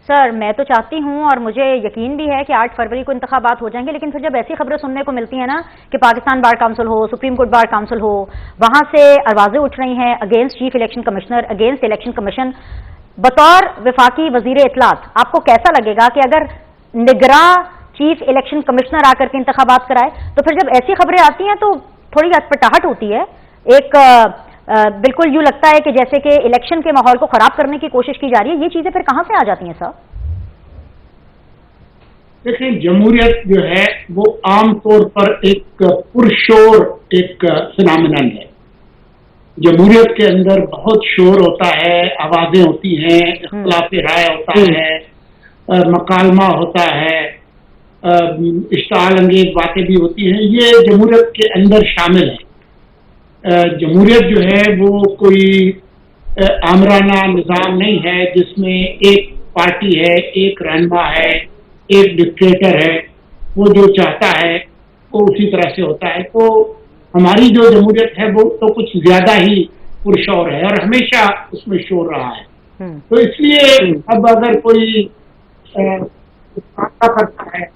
سر میں تو چاہتی ہوں اور مجھے یقین بھی ہے کہ 8 فروری کو انتخابات ہو جائیں گے، لیکن پھر جب ایسی خبریں سننے کو ملتی ہیں نا کہ پاکستان بار کونسل ہو، سپریم کورٹ بار کونسل ہو، وہاں سے آوازیں اٹھ رہی ہیں against chief election commissioner, against election commission, بطور وفاقی وزیر اطلاعات آپ کو کیسا لگے گا کہ اگر نگراں چیف الیکشن کمشنر آ کر کے انتخابات کرائے؟ تو پھر جب ایسی خبریں آتی ہیں تو تھوڑی اٹپٹاہٹ ہوتی ہے، ایک بالکل یوں لگتا ہے کہ جیسے کہ الیکشن کے ماحول کو خراب کرنے کی کوشش کی جا رہی ہے۔ یہ چیزیں پھر کہاں سے آ جاتی ہیں سر؟ دیکھیں، جمہوریت جو ہے وہ عام طور پر ایک پرشور ایک فنامنل ہے۔ جمہوریت کے اندر بہت شور ہوتا ہے، آوازیں ہوتی ہیں، اختلاف رائے ہوتا ہے، مکالمہ ہوتا ہے، اشتعال انگیز باتیں بھی ہوتی ہیں، یہ جمہوریت کے اندر شامل ہے۔ جمہوریت جو ہے وہ کوئی آمرانہ نظام نہیں ہے جس میں ایک پارٹی ہے، ایک رہنما ہے، ایک ڈکٹیٹر ہے، وہ جو چاہتا ہے وہ اسی طرح سے ہوتا ہے۔ تو ہماری جو جمہوریت ہے وہ تو کچھ زیادہ ہی پرشور ہے اور ہمیشہ اس میں شور رہا ہے۔ تو اس لیے اب اگر کوئی کرتا ہے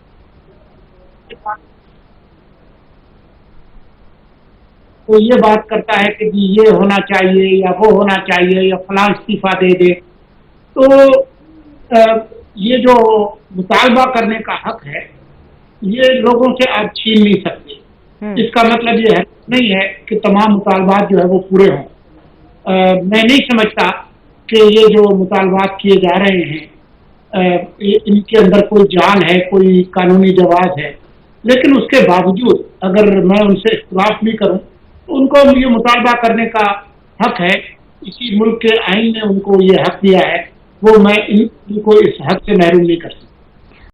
تو یہ بات کرتا ہے کہ جی یہ ہونا چاہیے یا وہ ہونا چاہیے یا فلاں استعفیٰ دے دے، تو یہ جو مطالبہ کرنے کا حق ہے یہ لوگوں سے آپ چھین نہیں سکتے۔ اس کا مطلب یہ نہیں ہے کہ تمام مطالبات جو ہے وہ پورے ہوں۔ میں نہیں سمجھتا کہ یہ جو مطالبات کیے جا رہے ہیں ان کے اندر کوئی جان ہے، کوئی قانونی جواز ہے، لیکن اس کے باوجود اگر میں ان سے اختلاف بھی کروں تو ان کو یہ مطالبہ کرنے کا حق ہے۔ اسی ملک کے آئین نے ان کو یہ حق دیا ہے، وہ میں ان کو اس حق سے محروم نہیں کر سکتا۔